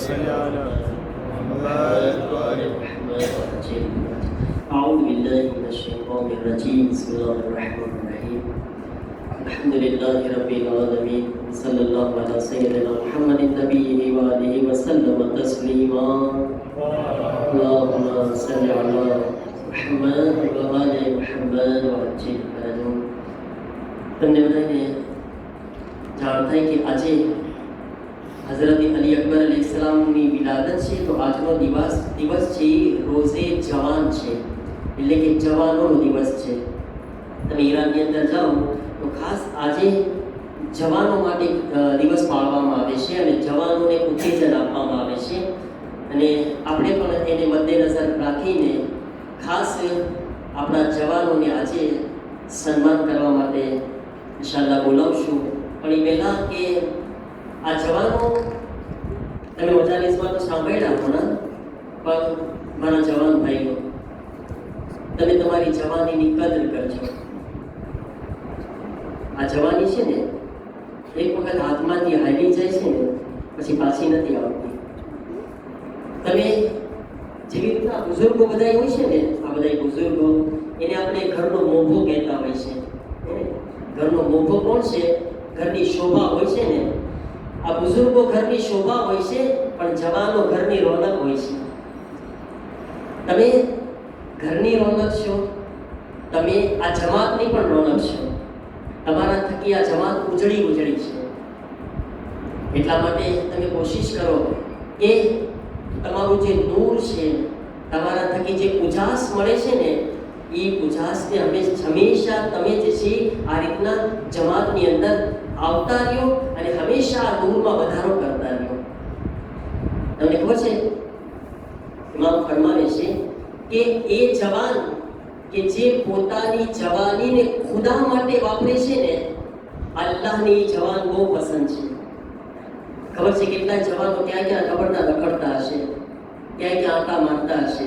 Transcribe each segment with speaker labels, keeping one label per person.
Speaker 1: صل على محمد وآل محمد وعجل.
Speaker 2: أعوذ بالله من الشيطان الرجيم. بسم الله الرحمن الرحيم. الحمد لله رب العالمين. صلى الله على سيدنا محمد نبيه وآله وسلم تسليما. اللهم صل على محمد وآل محمد وعجل فرجهم. તમને બધાને જાણ થાય કે આજે હઝરત અલી અકબર અલૈહિસ્સલામની વિલાદત છે, તો આજનો દિવસ છે રોઝે જવાન છે, એટલે કે જવાનોનો દિવસ છે. તમે ઈરાનની અંદર જાઓ તો ખાસ આજે જવાનો માટે દિવસ પાળવામાં આવે છે અને જવાનોને ઉત્તેજન આપવામાં આવે છે. અને આપણે પણ એને મદ્દેનજર રાખીને ખાસ આપણા જવાનોને આજે સન્માન કરવા માટે ઇન્શાઅલ્લાહ બોલાવશું. પણ એ પહેલાં કે આ જવાનો તમે મજાલિસમાં તો સાંભળ્યા હોના, પણ મારા જવાન ભાઈઓ, તમે તમારી જવાનીની કદર કરજો. આ જવાની છે ને, એક વખત હાથમાંથી હાલી જાય છે ને પછી પાછી નથી આવતી. તમે જેવી રીતના બુઝુર્ગો બધા હોય છે ને, આ બધા બુઝુર્ગો એને આપણે ઘરનો મોભો કહેતા હોય છે. ઘરનો મોભો કોણ છે? ઘરની શોભા હોય છે ને. આ બુઝુર્ગો ઘરની શોભા હોય છે, પણ જવાનો ઘરની રોનક હોય છે. તમે ઘરની રોનક છો, તમે આ જમાતની પણ રોનક છો. તમારા થકી આ જમાત ઉજળી છે. એટલા માટે તમે કોશિશ કરો કે તમારું જે નૂર છે, તમારા થકી જે ઉજાસ મળે છે ને, એ ઉજાસને હંમેશા તમે જે છે આ રીતના જમાતની અંદર આવતા રહ્યો અને હંમેશા આ નૂરમાં વધારો કરતા રહ્યો. તમને ખબર છે, ઇમામ ફરમાવે છે કે એ જવાન કે જે પોતાની જવાનીને ખુદા માટે વાપરે છે ને, અલ્લાહને એ જવાન બહુ પસંદ છે. ખબર છે કેટલા જવાનો ક્યાં ક્યાં ખબરના રખડતા હશે, ક્યાં ક્યાં આંટા મારતા હશે,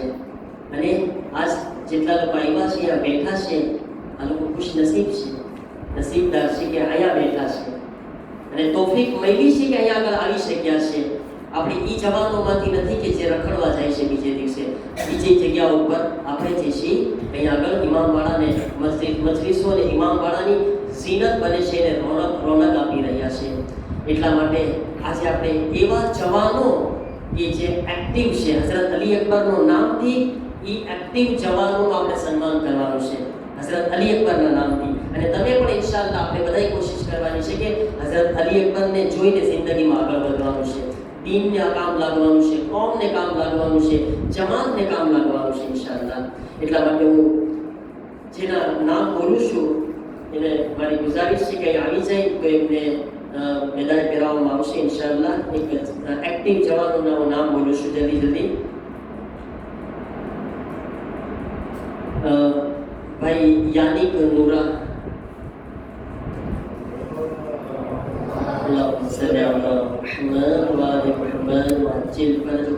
Speaker 2: અને આજ જેટલા લોકો આવ્યા છે, આ બેઠા છે, આ લોકો ખુશ નસીબ છે, નસીબદાર છે કે અહીંયા બેઠા છે અને તોફીક મળી છે કે અહીંયા આગળ આવી શક્યા છે. આપણે એ જવાનોમાંથી નથી કે જે રખડવા જાય છે બીજે દિવસે બીજી જગ્યા ઉપર. આપણે જે છીએ અહીંયા આગળ ઇમામવાળાને મજલિસો અને ઇમામવાળાની ઝીનત બને છે અને રોનક આપી રહ્યા છે. એટલા માટે આજે આપણે એવા જવાનો કે જે એક્ટિવ છે, હઝરત અલી અકબરનું નામથી એ એક્ટિવ જવાનોનું આપણે સન્માન કરવાનું છે, હઝરત અલી અકબરના નામથી. અને તમે પણ ઇન્શાઅલ્લાહ આપણે બધાએ કોશિશ કરવાની છે કે હઝરત અલી અકબરને જોઈને જિંદગીમાં આગળ વધવાનું છે, દીનને કામ લાગવાનું છે, કોમને કામ લાગવાનું છે, જમાતને કામ લાગવાનું છે ઇન્શાઅલ્લાહ. એટલા માટે હું જેના નામ બોલું છું એને મારી ગુજારિશ છે કે આવી જાય તો એમને મેદાન પહેરાવવામાં આવશે ઇન્શાઅલ્લાહ. એક એક્ટિવ જવાનોના હું નામ બોલું છું જલ્દી. ભાઈ યાનિક નૂરા,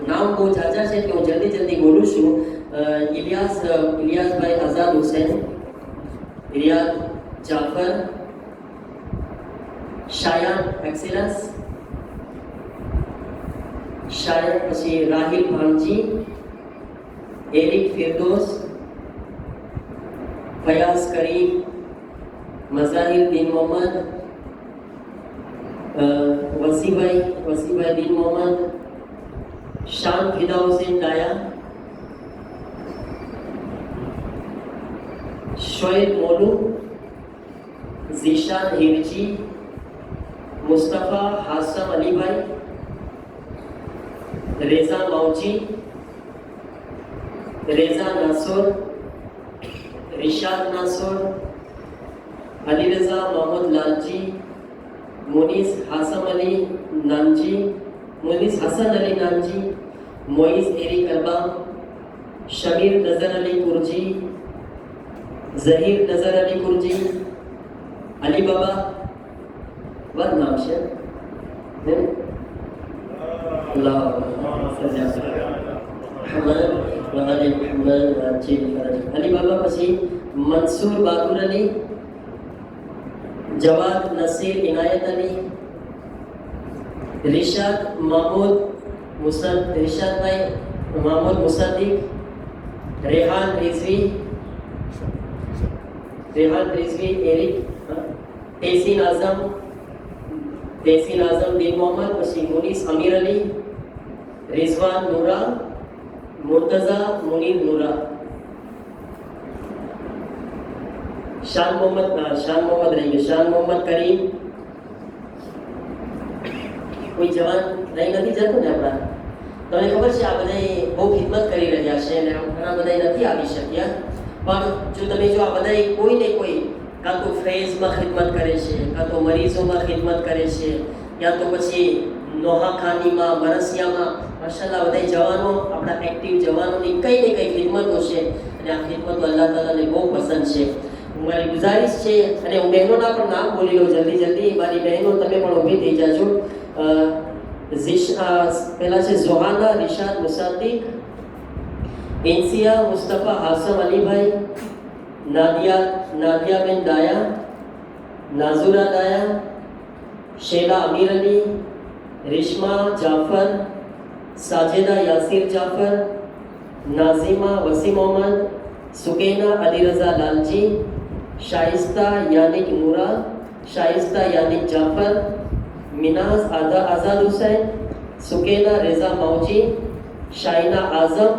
Speaker 2: નામ બહુ ઝાઝા છે કે હું જલ્દી બોલું છું. ઇલિયાસભાઈ આઝાદ હુસૈન, રિયાદ જાફર, શાયન એક્સેલન્સ, શાયન, પછી રાહિલ ભાણજી, એરિક ફિરદોસ, ફયાઝ કરીમ, મઝાહિર દીન મોહમ્મદ, વસીભાઈ દીન મોહમ્મદ, શાન ફિદા હુસૈન ડાયા, શોએબ મોલુ, ઝીશાન હિરજી, મુસ્તફા હાસમ અલીભાઈ, રેઝા માઉજી, રેઝા નાસોર, રિશાદ નાસોર, અલીરઝા મોહમ્મદ લાલજી, મુનીસ હાસન અલી નાનજી, મોઈઝ એરિક અરબામ, શમીર નઝર અલી કુરજી, ઝહીર નઝર અલી કુરજી, અલી બાબા, વાત નામ છે અલી બાબા. પછી મંસૂર બાકુર અલી, જવાદ નસીર ઇનાયત અલી, રિશાદ महमूद इरशाद भाई, मोहम्मद मुसद्दिक, रेहान रिजवी, एरिक, तहसीन आजम, दिन मोहम्मद, પછી મુનીસ અમીર અલી, रिजवान नूरा, मुर्तजा मुनीर नूरा, शान मोहम्मद रही गए, शान मोहम्मद करीम, કોઈ જવાન રહી નથી જતું ને આપણા. તમને ખબર છે આ બધાય બહુ ખિદમત કરી રહ્યા છે અને ઘણા બધાય નથી આવી શક્યા, પણ જો તમે જો આ બધાય કોઈ ને કોઈ કાં તો ફૈઝમાં ખિદમત કરે છે, કાં તો મરીઝોમાં ખિદમત કરે છે, યા તો પછી નોહાખાનીમાં, મરસિયામાં, માશાલ્લાહ બધાય જવાનો, આપણા એક્ટિવ જવાનોની કંઈ ને કંઈ ખિદમતો છે અને આ ખિદમતો અલ્લાહ તાલાને બહુ પસંદ છે. મારી ગુજારિશ છે અને હું બહેનોના પણ નામ બોલી લઉં જલ્દી. મારી બહેનો તમે પણ ઊભી થઈ જાજો. પહેલા છે ઝોહાના રિશાદ મુસાદ્દિક, ઇન્સિયા મુસ્તફા હાસમ અલીભાઈ, नादिया बिन दाया, नाजुरा दाया, शेला अमीर अली, रिश्मा जाफर, साजिदा यासिर जाफर, नाजिमा वसीम मोहम्मद, सुकेना अली रजा लालजी, शाइस्ता यानिक नूरा, शाइस्ता यानिक जाफर, मिनाज आज़ाद हुसैन, सुकेना रेजा मौजी, शाइना आजम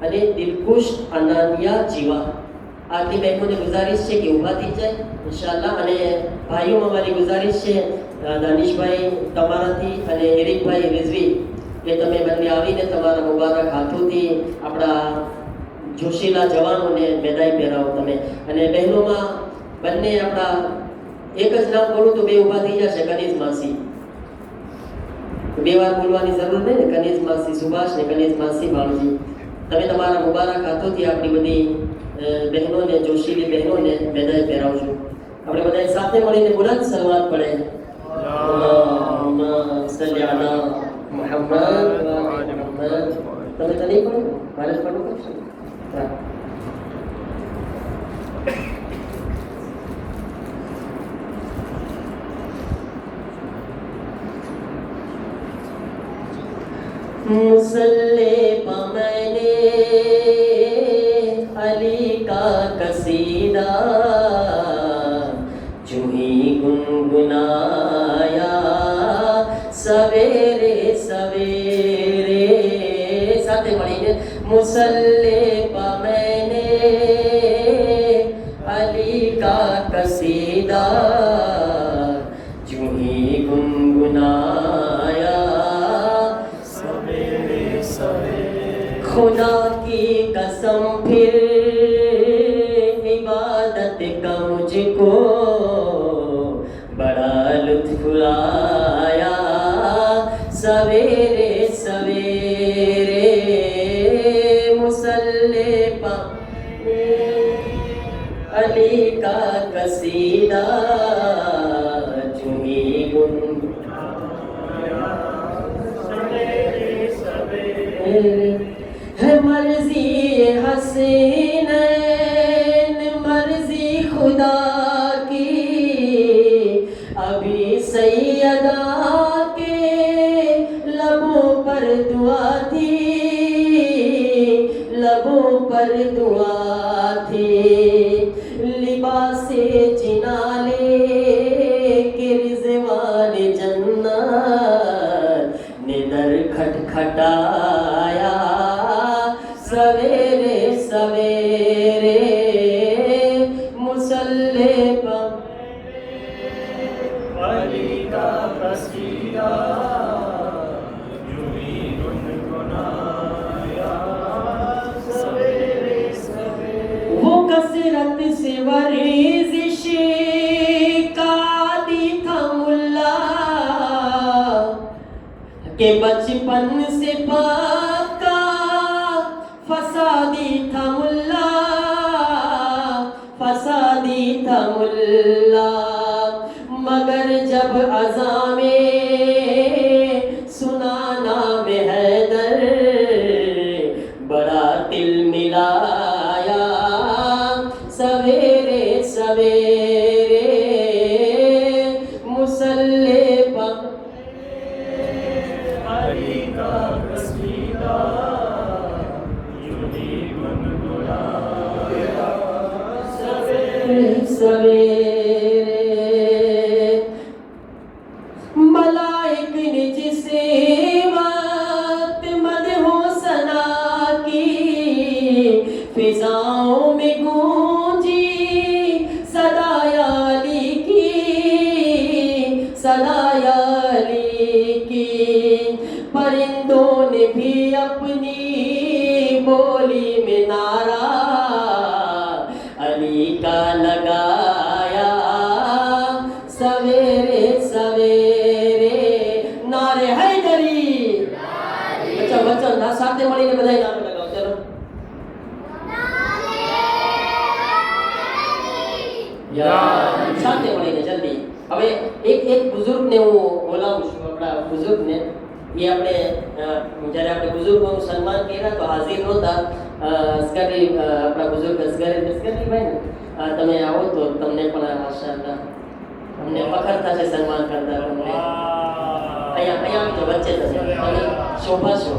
Speaker 2: અને દિલકુશ અનાનિયા જીવા. આટલી બહેનોને ગુજારિશ છે કે ઊભા થઈ જાય ઇન્શાઅલ્લાહ. અને ભાઈઓમાં મારી ગુજારિશ છે દાનિશભાઈ તમારાથી અને એરિકભાઈ રિઝવી કે તમે બંને આવીને તમારા મુબારક હાથોથી આપણા જોશીલા જવાનોને મેદાઈ પહેરાવો તમે. અને બહેનોમાં બંને આપણા એક જ નામ બોલું તો બે ઊભા થઈ જશે. કનીઝ માસી, બે વાર બોલવાની જરૂર નહીં ને. કનીઝ માસી સુભાષ ને કનીઝ માસી ભાણજી, તમે તમારા મુબારક હાથોથી આપણી બધી બહેનોને, જોશીલી બહેનોને મેદાઈ પહેરાવજો. આપણે બધા સાથે મળીને બુલંદ સલવાત પડે. અલ્લાહુમ્મા સલ્લી અલા મુહમ્મદ વ આલી મુહમ્મદ. તમે તો નહીં પડો, ભારત પડો કરશો. मुसल्ले मैंने अली का कसीदा जो ही गुनगुनाया सवेरे सवेरे. साथे મળીને मुसल्ले मैंने अली का कसीदा जो ही गुनगुनाया खुदा की कसम फिर इबादत का मुझको बड़ा लुत्फ आया सवेरे सवेरे. मुसल्ले पे अली का कसीदा जुमी गुनगुनाया सवेरे सवेरे. है मर्जी हसीनैन मर्जी खुदा की, अभी सैयदा के लबों पर दुआ थी, लबों पर दुआ थी. लिबासे जिनाले के रिज़वान जन्नत ने दर खटखटाया सवेरे सवेरे. मुसल्ले पर अली का कसीदा यूं गुनगुनाया सवेरे सवेरे. वो कसरत से वर्जिश का आदी था मुल्ला के बचपन से पक्का फसादी था मुल्ला, फसादी था मुल्ला. मगर जब अज़ा में सुना नाम हैदर बड़ा दिल मिलाया सवेरे सवेरे. मुसल्ले पर अली का ने भी अपनी बोली में नारा अली का लगाया सवेरे सवेरे नारे हैदरी बच्चों बच्चों ना साथे મળીને બધાય નારો લગાવો ચલો સાથે મળીને જલ્દી હવે એક બુઝુર્ગને હું બોલાવું છું આપણા બુઝુર્ગને એ આપણે જ્યારે આપણે બુઝુર્ગોનું સન્માન કર્યા તો હાજર નહોતા અસગરી આપણા બુઝુર્ગ અસગરીભાઈ ને તમે આવો તો તમને પણ માશાઅલ્લાહ અમને ફખર થશે સન્માન કરતા તમને અહીંયા આવી જાઓ વચ્ચે તમે શોભા છો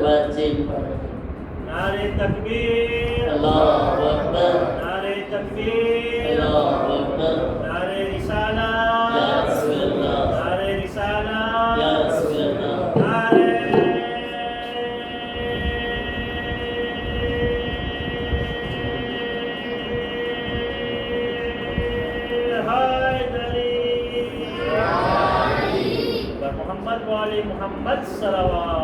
Speaker 2: વચ્ચે
Speaker 1: नारे तकबीर
Speaker 2: અલ્લાહુ અકબર
Speaker 1: नारे तकबीर
Speaker 2: અલ્લાહુ અકબર
Speaker 1: नारे रिसाला
Speaker 2: યા રસૂલલ્લાહ
Speaker 1: नारे रिसाला
Speaker 2: યા રસૂલલ્લાહ
Speaker 1: नारे हैदरी मोहम्मद वाले मोहम्मद सल्लल्लाहु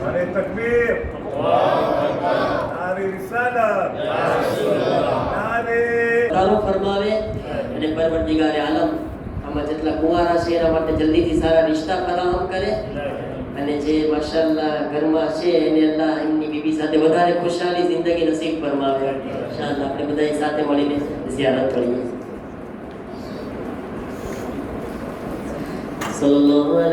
Speaker 1: नारे तकबीर नारे रिसालत नारे
Speaker 2: તારો ફરમાવે અને પરવરદિગારે આલમ આમાં જેટલા કુંવારા છે એના માટે જલ્દીથી સારા રિશ્તા ફરાહમ કરે અને જે માશાઅલ્લાહ ઘરમાં છે એને અલ્લાહ એમની બીબી સાથે વધારે ખુશહાલી જિંદગી નસીબ ફરમાવે ઇન્શાઅલ્લાહ આપણે બધાય સાથે મળીને ઝિયારત કરીએ સલ્લલ્લાહુ અલૈહિ